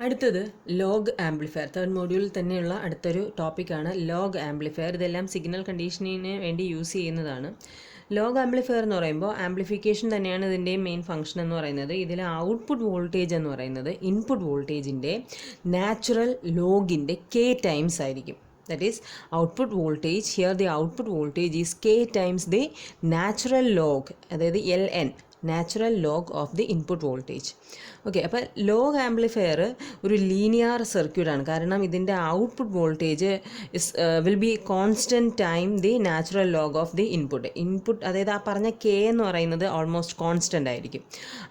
അടുത്തത് log amplifier. Third മോഡ്യൂളിൽ തന്നെയുള്ള അടുത്തൊരു ടോപ്പിക്കാണ് ലോഗ് ആംപ്ലിഫയർ. ഇതെല്ലാം സിഗ്നൽ കണ്ടീഷനിങ്ങിന് വേണ്ടി യൂസ് ചെയ്യുന്നതാണ്. ലോഗ് ആംപ്ലിഫയർ എന്ന് പറയുമ്പോൾ ആംപ്ലിഫിക്കേഷൻ തന്നെയാണ് ഇതിൻ്റെയും മെയിൻ ഫംഗ്ഷൻ എന്ന് പറയുന്നത്. ഇതിൽ ഔട്ട്പുട്ട് വോൾട്ടേജ് എന്ന് പറയുന്നത് ഇൻപുട്ട് വോൾട്ടേജിൻ്റെ നാച്ചുറൽ ലോഗിൻ്റെ k ടൈംസ് ആയിരിക്കും. That is output voltage. Here the output voltage is k times the natural log, അതായത് ln, natural log of the input voltage. Okay, അപ്പോൾ ലോഗ് ആംപ്ലിഫയർ ഒരു linear സർക്യൂട്ടാണ്. കാരണം ഇതിൻ്റെ output voltage will B constant time the natural log of the input അതായത് ആ പറഞ്ഞ K എന്ന് പറയുന്നത് ഓൾമോസ്റ്റ് കോൺസ്റ്റൻ്റ് ആയിരിക്കും.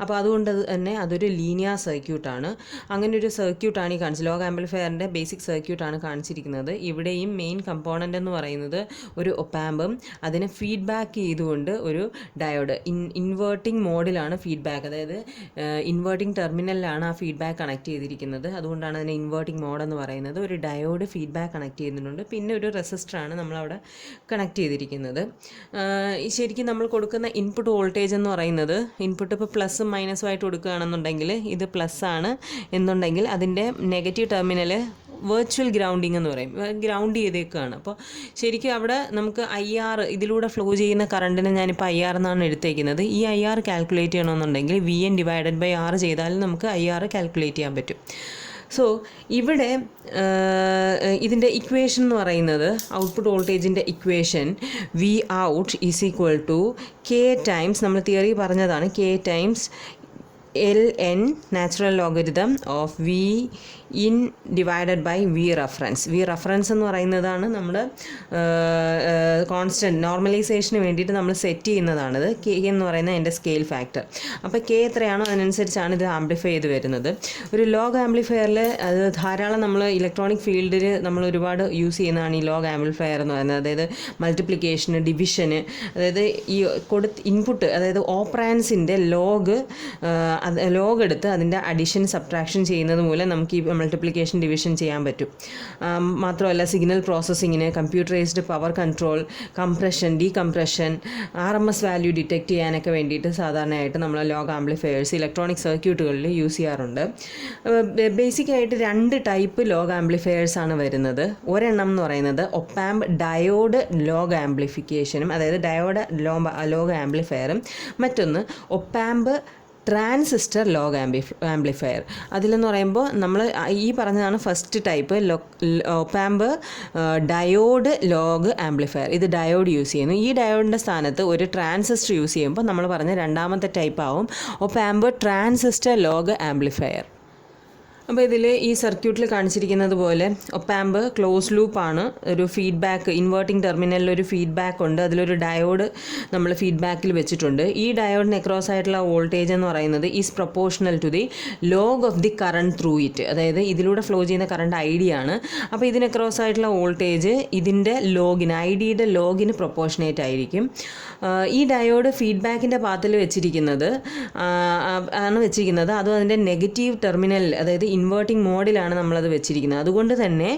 അപ്പോൾ അതുകൊണ്ട് തന്നെ അതൊരു ലീനിയർ സർക്യൂട്ടാണ്. അങ്ങനെ ഒരു സർക്യൂട്ടാണ് ഈ കാണിച്ചത്. ലോഗ് ആംപ്ലിഫയറിൻ്റെ ബേസിക് സർക്യൂട്ടാണ് കാണിച്ചിരിക്കുന്നത്. ഇവിടെയും മെയിൻ കമ്പോണൻ്റ് എന്ന് പറയുന്നത് ഒരു ഒപ്പാമ്പും അതിനെ ഫീഡ്ബാക്ക് ചെയ്തുകൊണ്ട് ഒരു ഡയോഡ് ഇൻവേർട്ടിംഗ് മോഡിലാണ് ഫീഡ്ബാക്ക്, അതായത് ഇൻവേർട്ടിംഗ് ടെർമിനലിലാണ് ആ ഫീഡ്ബാക്ക് കണക്ട് ചെയ്തിരിക്കുന്നത്. അതുകൊണ്ടാണ് അതിനെ ഇൻവേർട്ടിംഗ് മോഡ് എന്ന് പറയുന്നത്. ഒരു ഡയോഡ് ഫീഡ്ബാക്ക് കണക്ട് ചെയ്യുന്നുണ്ട്, പിന്നെ ഒരു റെസിസ്റ്ററാണ് നമ്മളവിടെ കണക്ട് ചെയ്തിരിക്കുന്നത്. ശരിക്കും നമ്മൾ കൊടുക്കുന്ന ഇൻപുട്ട് വോൾട്ടേജ് എന്ന് പറയുന്നത് ഇൻപുട്ട് ഇപ്പോൾ പ്ലസും മൈനസും ആയിട്ട് കൊടുക്കുകയാണെന്നുണ്ടെങ്കിൽ ഇത് പ്ലസ് ആണ് എന്നുണ്ടെങ്കിൽ അതിൻ്റെ നെഗറ്റീവ് ടെർമിനൽ വെർച്വൽ ഗ്രൗണ്ടിങ് എന്ന് പറയും, ഗ്രൗണ്ട് ചെയ്തേക്കുകയാണ്. അപ്പോൾ ശരിക്കും അവിടെ നമുക്ക് IR ഇതിലൂടെ ഫ്ലോ ചെയ്യുന്ന കറണ്ടിനെ ഞാനിപ്പോൾ IR എന്നാണ് എടുത്തേക്കുന്നത്. ഈ IR കാൽക്കുലേറ്റ് ചെയ്യണമെന്നുണ്ടെങ്കിൽ VN/R ചെയ്താൽ നമുക്ക് IR കാൽക്കുലേറ്റ് ചെയ്യാൻ പറ്റും. സോ ഇവിടെ ഇതിൻ്റെ ഇക്വേഷൻ എന്ന് പറയുന്നത് ഔട്ട്പുട്ട് വോൾട്ടേജിൻ്റെ ഇക്വേഷൻ Vout = K ടൈംസ്, നമ്മൾ തിയറി പറഞ്ഞതാണ്, K times ln natural logarithm of V in divided by V reference. V reference എന്ന് പറയുന്നതാണ് നമ്മൾ കോൺസ്റ്റൻറ്റ് നോർമലൈസേഷന് വേണ്ടിയിട്ട് നമ്മൾ സെറ്റ് ചെയ്യുന്നതാണിത്. K എന്ന് പറയുന്നത് എൻ്റെ സ്കെയിൽ ഫാക്ടർ. അപ്പോൾ K എത്രയാണോ അതിനനുസരിച്ചാണ് ഇത് ആംപ്ലിഫൈ ചെയ്ത് വരുന്നത്. ഒരു ലോഗ് ആംപ്ലിഫയറിൽ അത് ധാരാളം നമ്മൾ ഇലക്ട്രോണിക് ഫീൽഡിൽ നമ്മൾ ഒരുപാട് യൂസ് ചെയ്യുന്നതാണ് ഈ ലോഗ് ആംപ്ലിഫയർ എന്ന് പറയുന്നത്. അതായത് മൾട്ടിപ്ലിക്കേഷന്, ഡിവിഷന്, അതായത് ഈ ഇൻപുട്ട്, അതായത് ഓപ്പറാൻസിൻ്റെ ലോഗ് എടുത്ത് അതിൻ്റെ അഡിഷൻ സബ്ട്രാക്ഷൻ ചെയ്യുന്നത് മൂലം നമുക്ക് ഈ മൾട്ടിപ്ലിക്കേഷൻ ഡിവിഷൻ ചെയ്യാൻ പറ്റും. മാത്രമല്ല സിഗ്നൽ പ്രോസസ്സിങ്ങിന്, computerised power control, compression, decompression, RMS value detect ചെയ്യാനൊക്കെ വേണ്ടിയിട്ട് സാധാരണയായിട്ട് നമ്മൾ ലോഗ് ആംപ്ലിഫയേഴ്സ് ഇലക്ട്രോണിക് സർക്യൂട്ടുകളിൽ യൂസ് ചെയ്യാറുണ്ട്. ബേസിക്കായിട്ട് 2 ടൈപ്പ് ലോഗ് ആംപ്ലിഫയേഴ്സാണ് വരുന്നത്. ഒരെണ്ണം എന്ന് പറയുന്നത് ഒപ്പാമ്പ് ഡയോഡ് ലോഗ് ആംപ്ലിഫിക്കേഷനും, അതായത് ഡയോഡ് ലോഗ് ആംപ്ലിഫയറും. മറ്റൊന്ന് ഒപ്പാമ്പ് ട്രാൻസിസ്റ്റർ ലോഗ് ആംപ്ലിഫയർ. അതിലെന്ന് പറയുമ്പോൾ നമ്മൾ ഈ പറഞ്ഞതാണ് first type, opamp diode log amplifier. ഇത് ഡയോഡ് യൂസ് ചെയ്യുന്നു. ഈ ഡയോഡിൻ്റെ സ്ഥാനത്ത് ഒരു ട്രാൻസിസ്റ്റർ യൂസ് ചെയ്യുമ്പോൾ നമ്മൾ പറഞ്ഞ രണ്ടാമത്തെ ടൈപ്പ് ആവും ഒപ്പാമ്പ് ട്രാൻസിസ്റ്റർ ലോഗ് ആംപ്ലിഫയർ. അപ്പോൾ ഇതിൽ ഈ സർക്യൂട്ടിൽ കാണിച്ചിരിക്കുന്നത് പോലെ ഒപ്പാമ്പ് ക്ലോസ് ലൂപ്പാണ്. ഒരു ഫീഡ്ബാക്ക്, ഇൻവേർട്ടിംഗ് ടെർമിനലിൽ ഒരു ഫീഡ്ബാക്ക് ഉണ്ട്. അതിലൊരു ഡയോഡ് നമ്മൾ ഫീഡ്ബാക്കിൽ വെച്ചിട്ടുണ്ട്. ഈ ഡയോഡിന് അക്രോസ് ആയിട്ടുള്ള വോൾട്ടേജ് എന്ന് പറയുന്നത് is proportional to the log of the current through it. അതായത് ഇതിലൂടെ ഫ്ലോ ചെയ്യുന്ന കറണ്ട് ID ആണ്. അപ്പോൾ ഇതിന് അക്രോസ് ആയിട്ടുള്ള വോൾട്ടേജ് ഇതിൻ്റെ ലോഗിന്, IDയുടെ ലോഗിന് പ്രൊപ്പോർഷനേറ്റ് ആയിരിക്കും. ഈ ഡയോഡ് ഫീഡ്ബാക്കിൻ്റെ പാത്തിൽ വെച്ചിരിക്കുന്നത് അതും അതിൻ്റെ നെഗറ്റീവ് ടെർമിനലിൽ, അതായത് ഇൻവേർട്ടിംഗ് മോഡിലാണ് നമ്മളത് വെച്ചിരിക്കുന്നത്. അതുകൊണ്ട് തന്നെ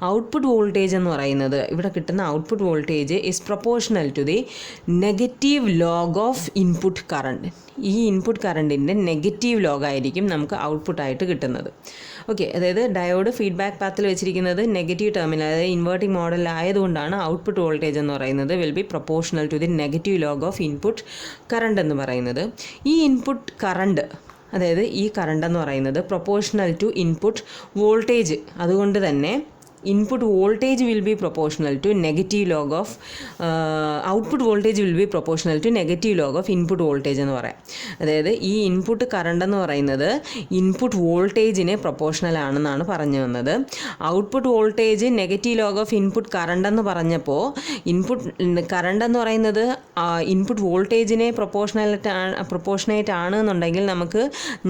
ഔട്ട്പുട്ട് വോൾട്ടേജ് എന്ന് പറയുന്നത്, ഇവിടെ കിട്ടുന്ന output voltage is proportional to the negative log of input current. ഈ ഇൻപുട്ട് കറണ്ടിൻ്റെ നെഗറ്റീവ് ലോഗായിരിക്കും നമുക്ക് ഔട്ട്പുട്ടായിട്ട് കിട്ടുന്നത്. ഓക്കെ, അതായത് ഡയോഡ് ഫീഡ്ബാക്ക് പാത്തിൽ വെച്ചിരിക്കുന്നത് നെഗറ്റീവ് ടെർമിനൽ, അതായത് ഇൻവേർട്ടിംഗ് മോഡലായതുകൊണ്ടാണ് ഔട്ട്പുട്ട് വോൾട്ടേജ് എന്ന് പറയുന്നത് will be proportional to the negative log of input current എന്ന് പറയുന്നത്. ഈ ഇൻപുട്ട് കറണ്ട്, അതായത് ഈ കറണ്ട് എന്ന് പറയുന്നത് പ്രൊപ്പോർഷണൽ ടു ഇൻപുട്ട് വോൾട്ടേജ്. അതുകൊണ്ട് തന്നെ input voltage will be proportional to negative log of output voltage will be proportional to negative log of input voltage എന്ന് പറയാം. അതായത് ഈ ഇൻപുട്ട് കറണ്ട് എന്ന് പറയുന്നത് ഇൻപുട്ട് വോൾട്ടേജിന് പ്രൊപ്പോർഷണൽ ആണെന്നാണ് പറഞ്ഞു വന്നത്. Output voltage negative log of input current എന്ന് പറഞ്ഞപ്പോൾ ഇൻപുട്ട് കറണ്ട് എന്ന് പറയുന്നത് ഇൻപുട്ട് വോൾട്ടേജിനെ പ്രൊപ്പോർഷനേറ്റ് ആണ് എന്നുണ്ടെങ്കിൽ നമുക്ക്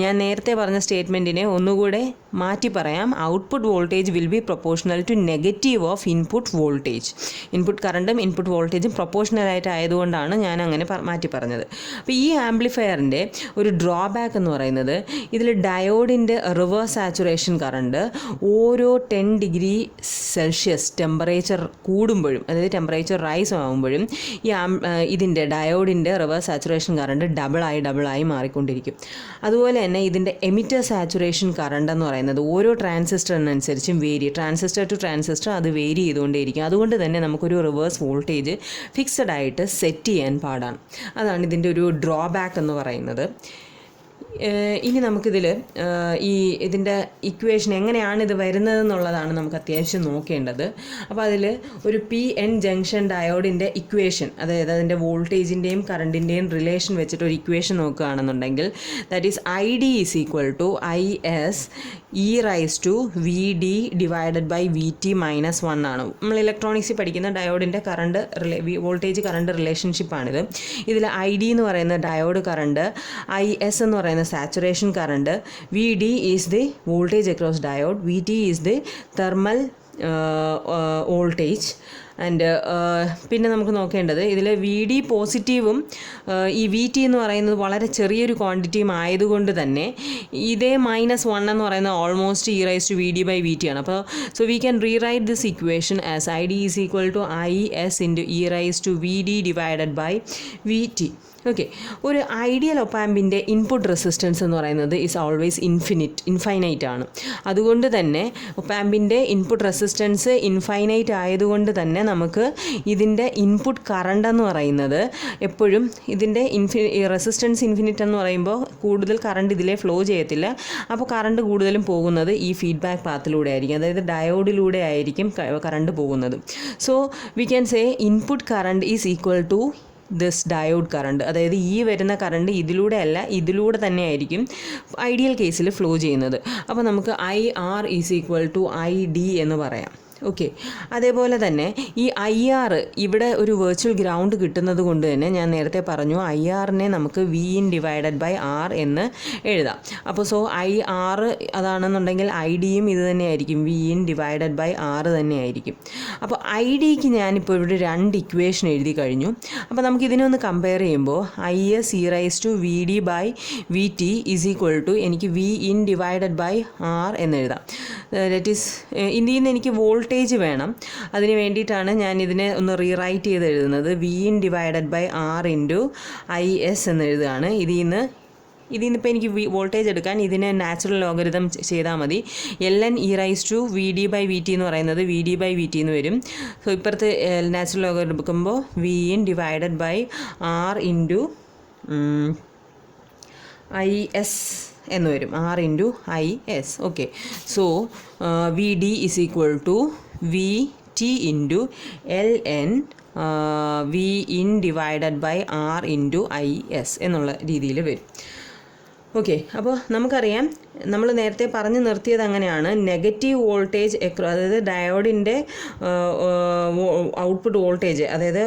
ഞാൻ നേരത്തെ പറഞ്ഞ സ്റ്റേറ്റ്മെൻറ്റിനെ ഒന്നുകൂടെ മാറ്റി പറയാം. Output voltage will be proportional equal to negative of input voltage. Input കറണ്ടും ഇൻപുട്ട് വോൾട്ടേജും പ്രൊപ്പോർഷണലായിട്ട് ആയതുകൊണ്ടാണ് ഞാൻ അങ്ങനെ മാറ്റി പറഞ്ഞത്. അപ്പോൾ ഈ ആംപ്ലിഫയറിൻ്റെ ഒരു ഡ്രോബാക്ക് എന്ന് പറയുന്നത് ഇതിൽ ഡയോഡിൻ്റെ റിവേഴ്സ് സാച്ചുറേഷൻ കറണ്ട് ഓരോ 10 ഡിഗ്രി സെൽഷ്യസ് ടെമ്പറേച്ചർ കൂടുമ്പോഴും, അതായത് ടെമ്പറേച്ചർ റൈസ് ആകുമ്പോഴും ഇതിൻ്റെ ഡയോഡിൻ്റെ റിവേഴ്സ് സാച്ചുറേഷൻ കറണ്ട് ഡബിളായി മാറിക്കൊണ്ടിരിക്കും. അതുപോലെ തന്നെ ഇതിൻ്റെ എമിറ്റർ സാച്ചുറേഷൻ കറണ്ട് എന്ന് പറയുന്നത് ഓരോ ട്രാൻസിസ്റ്ററിനനുസരിച്ചും ട്രാൻസിസ്റ്റർ ടു ട്രാൻസിസ്റ്റർ അത് വേരി ചെയ്തുകൊണ്ടേയിരിക്കും. അതുകൊണ്ട് തന്നെ നമുക്കൊരു റിവേഴ്സ് വോൾട്ടേജ് ഫിക്സഡ് ആയിട്ട് സെറ്റ് ചെയ്യാൻ പാടാണ്. അതാണ് ഇതിൻ്റെ ഒരു ഡ്രോബാക്ക് എന്ന് പറയുന്നത്. ഇനി നമുക്കിതിൽ ഇതിൻ്റെ ഇക്വേഷൻ എങ്ങനെയാണ് ഇത് വരുന്നതെന്നുള്ളതാണ് നമുക്ക് അത്യാവശ്യം നോക്കേണ്ടത്. അപ്പോൾ അതിൽ ഒരു PN ജംഗ്ഷൻ ഡയോഡിൻ്റെ ഇക്വേഷൻ, അതായത് അതിൻ്റെ വോൾട്ടേജിൻ്റെയും കറണ്ടിൻ്റെയും റിലേഷൻ വെച്ചിട്ട് ഒരു ഇക്വേഷൻ നോക്കുകയാണെന്നുണ്ടെങ്കിൽ that is ID is equal to IS e⁻VD divided by VT minus 1 ആണ്. നമ്മൾ ഇലക്ട്രോണിക്സിൽ പഠിക്കുന്ന ഡയോഡിൻ്റെ കറണ്ട് വോൾട്ടേജ് കറണ്ട് റിലേഷൻഷിപ്പാണിത്. ഇതിൽ ID എന്ന് പറയുന്ന ഡയോഡ് കറണ്ട്, IS എന്ന് പറയുന്ന saturation current, VD is the voltage across diode, VT is the thermal voltage. And പിന്നെ നമുക്ക് നോക്കേണ്ടത് ഇതിൽ VD പോസിറ്റീവും ഈ VT എന്ന് പറയുന്നത് വളരെ ചെറിയൊരു ക്വാണ്ടിറ്റിയും ആയതുകൊണ്ട് തന്നെ ഇതേ -1 എന്ന് പറയുന്നത് ഓൾമോസ്റ്റ് e⁻VD/VT ആണ്. അപ്പോൾ so we can rewrite this equation as ID is equal to IS into e⁻VD divided by VT. Okay, ഒരു ഐഡിയൽ ഒപ്പാമ്പിൻ്റെ ഇൻപുട്ട് റെസിസ്റ്റൻസ് എന്ന് പറയുന്നത് ഈസ് ഓൾവേസ് ഇൻഫൈനൈറ്റ് ആണ്. അതുകൊണ്ട് തന്നെ ഒപ്പാമ്പിൻ്റെ ഇൻപുട്ട് റെസിസ്റ്റൻസ് ഇൻഫൈനൈറ്റ് ആയതുകൊണ്ട് തന്നെ നമുക്ക് ഇതിൻ്റെ ഇൻപുട്ട് കറണ്ട് എന്ന് പറയുന്നത് എപ്പോഴും ഇതിൻ്റെ റെസിസ്റ്റൻസ് ഇൻഫിനിറ്റ് എന്ന് പറയുമ്പോൾ കൂടുതൽ കറണ്ട് ഇതിലെ ഫ്ലോ ചെയ്യത്തില്ല. അപ്പോൾ കറണ്ട് കൂടുതലും പോകുന്നത് ഈ ഫീഡ്ബാക്ക് പാത്തിലൂടെ ആയിരിക്കും, അതായത് ഡയോഡിലൂടെ ആയിരിക്കും കറണ്ട് പോകുന്നത്. So we can say input current is equal to this diode current. അതായത് ഈ വരുന്ന കറണ്ട് ഇതിലൂടെ തന്നെ ആയിരിക്കും ഐഡിയൽ കേസിൽ ഫ്ലോ ചെയ്യുന്നത്. അപ്പോൾ നമുക്ക് IR is equal to ID എന്ന് പറയാം. ഓക്കെ, അതേപോലെ തന്നെ ഈ IR ഇവിടെ ഒരു വെർച്വൽ ഗ്രൗണ്ട് കിട്ടുന്നത് കൊണ്ട് തന്നെ ഞാൻ നേരത്തെ പറഞ്ഞു IRനെ നമുക്ക് VIN ഡിവൈഡഡ് ബൈ R എന്ന് എഴുതാം. അപ്പോൾ സോ IR അതാണെന്നുണ്ടെങ്കിൽ IDയും ഇത് തന്നെയായിരിക്കും, VIN ഡിവൈഡഡ് ബൈ R തന്നെയായിരിക്കും. അപ്പോൾ IDക്ക് ഞാനിപ്പോൾ ഇവിടെ 2 ഇക്വേഷൻ എഴുതി കഴിഞ്ഞു. അപ്പോൾ നമുക്ക് ഇതിനെ ഒന്ന് കമ്പയർ ചെയ്യുമ്പോൾ IS e⁻VD/VT is equal to എനിക്ക് VIN ഡിവൈഡഡ് ബൈ R എന്ന് എഴുതാം. ദാറ്റ് ഈസ് ഇതിൽ നിന്ന് എനിക്ക് വോൾട്ടേജ് വേണം. അതിന് വേണ്ടിയിട്ടാണ് ഞാൻ ഇതിനെ ഒന്ന് റീറൈറ്റ് ചെയ്ത് എഴുതുന്നത്. VIN divided by R into IS എന്ന് എഴുതുകയാണ്. ഇതിൽ നിന്നിപ്പോൾ എനിക്ക് വോൾട്ടേജ് എടുക്കാൻ ഇതിനെ നാച്ചുറൽ ലോഗരിതം ചെയ്താൽ മതി. ln e⁻VD/VT എന്ന് പറയുന്നത് VD/VT എന്ന് വരും. സോ ഇപ്പുറത്ത് നാച്ചുറൽ ലോഗരിതം എടുക്കുമ്പോൾ VIN divided by R into IS എന്ന് വരും, R into IS. Okay, so VD is equal to VT into ln VIN divided by R into IS എന്നുള്ള രീതിയിൽ വരും. ഓക്കെ, അപ്പോൾ നമുക്കറിയാം നമ്മൾ നേരത്തെ പറഞ്ഞു നിർത്തിയത് അങ്ങനെയാണ്. നെഗറ്റീവ് വോൾട്ടേജ് അതായത് ഡയോഡിൻ്റെ ഔട്ട്പുട്ട് വോൾട്ടേജ്, അതായത്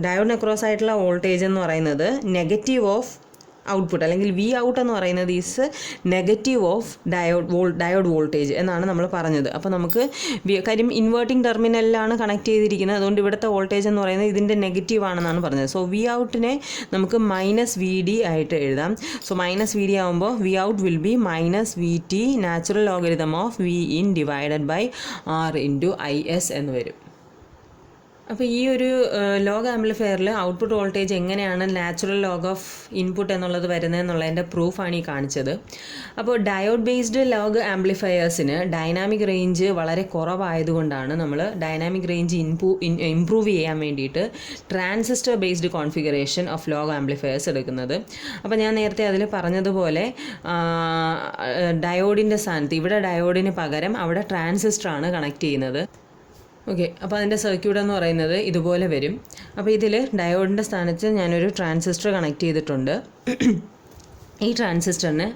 ഡയോഡിന് അക്രോസ് ആയിട്ടുള്ള വോൾട്ടേജ് എന്ന് പറയുന്നത് നെഗറ്റീവ് ഓഫ് ഔട്ട്പുട്ട് അല്ലെങ്കിൽ വി ഔട്ട് എന്ന് പറയുന്നത് is negative of diode voltage എന്നാണ് നമ്മൾ പറഞ്ഞത്. അപ്പോൾ നമുക്ക് കാര്യം ഇൻവേർട്ടിംഗ് ടെർമിനലിലാണ് കണക്ട് ചെയ്തിരിക്കുന്നത്, അതുകൊണ്ട് ഇവിടുത്തെ വോൾട്ടേജ് എന്ന് പറയുന്നത് ഇതിൻ്റെ നെഗറ്റീവ് ആണെന്നാണ് പറഞ്ഞത്. സോ വി ഔട്ടിനെ നമുക്ക് -VD ആയിട്ട് എഴുതാം. സോ -VD ആകുമ്പോൾ V out will be -VT natural logarithm of VIN divided by R into IS എന്ന് വരും. അപ്പോൾ ഈ ഒരു ലോഗ് ആംപ്ലിഫയറിൽ ഔട്ട്പുട്ട് വോൾട്ടേജ് എങ്ങനെയാണ് നാച്ചുറൽ ലോഗ് ഓഫ് ഇൻപുട്ട് എന്നുള്ളത് വരുന്നതെന്നുള്ളതിൻ്റെ പ്രൂഫാണ് ഈ കാണിച്ചത്. അപ്പോൾ ഡയോഡ് ബേസ്ഡ് ലോഗ് ആംപ്ലിഫയേഴ്സിന് ഡൈനാമിക് റേഞ്ച് വളരെ കുറവായതുകൊണ്ടാണ് നമ്മൾ ഡൈനാമിക് റേഞ്ച് ഇംപ്രൂവ് ചെയ്യാൻ വേണ്ടിയിട്ട് transistor based configuration of log amplifiers എടുക്കുന്നത്. അപ്പോൾ ഞാൻ നേരത്തെ അതിൽ പറഞ്ഞതുപോലെ ഡയോഡിൻ്റെ സ്ഥാനത്ത് ഇവിടെ ഡയോഡിന് പകരം അവിടെ ട്രാൻസിസ്റ്ററാണ് കണക്ട് ചെയ്യുന്നത്. ഓക്കെ, അപ്പോൾ അതിൻ്റെ സർക്യൂട്ട് എന്ന് പറയുന്നത് ഇതുപോലെ വരും. അപ്പോൾ ഇതിൽ ഡയോഡിൻ്റെ സ്ഥാനത്ത് ഞാനൊരു ട്രാൻസിസ്റ്റർ കണക്ട് ചെയ്തിട്ടുണ്ട്. ഈ ട്രാൻസിസ്റ്ററിന്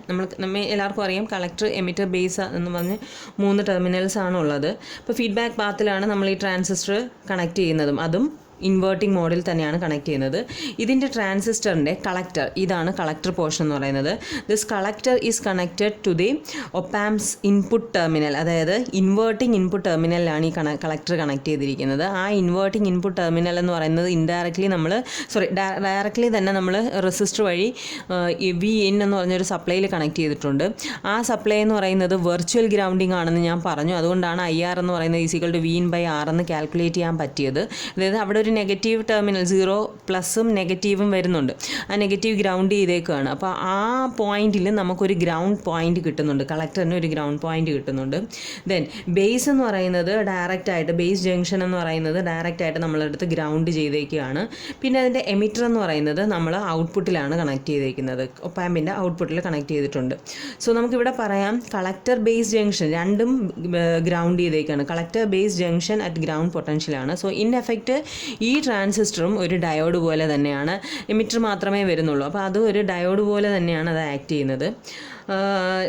നമ്മെ എല്ലാവർക്കും അറിയാം കളക്ടർ, എമിറ്റർ, ബേസ് എന്ന് പറഞ്ഞ് 3 ടെർമിനൽസ് ആണ് ഉള്ളത്. അപ്പോൾ ഫീഡ്ബാക്ക് പാത്തിലാണ് നമ്മൾ ഈ ട്രാൻസിസ്റ്റർ കണക്ട് ചെയ്യുന്നതും അതും ഇൻവേർട്ടിംഗ് മോഡിൽ തന്നെയാണ് കണക്ട് ചെയ്യുന്നത്. ഇതിൻ്റെ ട്രാൻസിസ്റ്ററിൻ്റെ കളക്ടർ, ഇതാണ് കളക്ടർ പോർഷൻ എന്ന് പറയുന്നത്. This collector is connected to the opamp's input terminal, അതായത് ഇൻവേർട്ടിംഗ് ഇൻപുട്ട് ടെർമിനലിലാണ് ഈ കളക്ടർ കണക്ട് ചെയ്തിരിക്കുന്നത്. ആ ഇൻവേർട്ടിംഗ് ഇൻപുട്ട് ടെർമിനൽ എന്ന് പറയുന്നത് ഡയറക്റ്റ്ലി തന്നെ നമ്മൾ റെസിസ്റ്റർ വഴി വി ഇൻ എന്ന് പറഞ്ഞൊരു സപ്ലൈയിൽ കണക്ട് ചെയ്തിട്ടുണ്ട്. ആ സപ്ലൈ എന്ന് പറയുന്നത് വെർച്വൽ ഗ്രൗണ്ടിങ് ആണെന്ന് ഞാൻ പറഞ്ഞു. അതുകൊണ്ടാണ് IR എന്ന് പറയുന്നത് ഈസിക്വൽ ടു VIN/R എന്ന് കാൽക്കുലേറ്റ് ചെയ്യാൻ പറ്റിയത്. അതായത് അവിടെ ഒരു നെഗറ്റീവ് ടെർമിനൽ 0 പ്ലസും നെഗറ്റീവും വരുന്നുണ്ട്. ആ നെഗറ്റീവ് ഗ്രൗണ്ട് ചെയ്തേക്കുകയാണ്. അപ്പോൾ ആ പോയിന്റിൽ നമുക്കൊരു ഗ്രൗണ്ട് പോയിന്റ് കിട്ടുന്നുണ്ട്, കളക്ടറിന് ഒരു ഗ്രൗണ്ട് പോയിന്റ് കിട്ടുന്നുണ്ട്. ദെൻ ബേസ് എന്ന് പറയുന്നത് ഡയറക്റ്റായിട്ട്, ബേസ് ജംഗ്ഷൻ എന്ന് പറയുന്നത് ഡയറക്റ്റായിട്ട് നമ്മളെടുത്ത് ഗ്രൗണ്ട് ചെയ്തേക്കുകയാണ്. പിന്നെ അതിൻ്റെ എമിറ്റർ എന്ന് പറയുന്നത് നമ്മൾ ഔട്ട്പുട്ടിലാണ് കണക്ട് ചെയ്തേക്കുന്നത്, ഒപ്പാമ്പിൻ്റെ ഔട്ട്പുട്ടിൽ കണക്ട് ചെയ്തിട്ടുണ്ട്. സോ നമുക്കിവിടെ പറയാം കളക്ടർ ബേസ് ജംഗ്ഷൻ രണ്ടും ഗ്രൗണ്ട് ചെയ്തേക്കാണ്. Collector base junction at ground പൊട്ടൻഷ്യലാണ്. സോ ഇൻ എഫക്റ്റ് ഈ ട്രാൻസിസ്റ്ററും ഒരു ഡയോഡ് പോലെ തന്നെയാണ്, എമിറ്റർ മാത്രമേ വരുന്നുള്ളൂ. അപ്പോൾ അത് ഒരു ഡയോഡ് പോലെ തന്നെയാണ് അത് ആക്ട് ചെയ്യുന്നത്.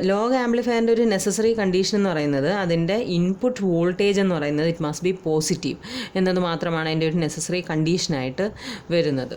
ലോഗ് ആംപ്ലിഫയറിൻ്റെ ഒരു നെസസറി കണ്ടീഷൻ എന്ന് പറയുന്നത് അതിൻ്റെ ഇൻപുട്ട് വോൾട്ടേജ് എന്ന് പറയുന്നത് ഇറ്റ് മസ്റ്റ് ബി പോസിറ്റീവ് എന്നത് മാത്രമാണ് അതിൻ്റെ ഒരു നെസസറി കണ്ടീഷനായിട്ട് വരുന്നത്.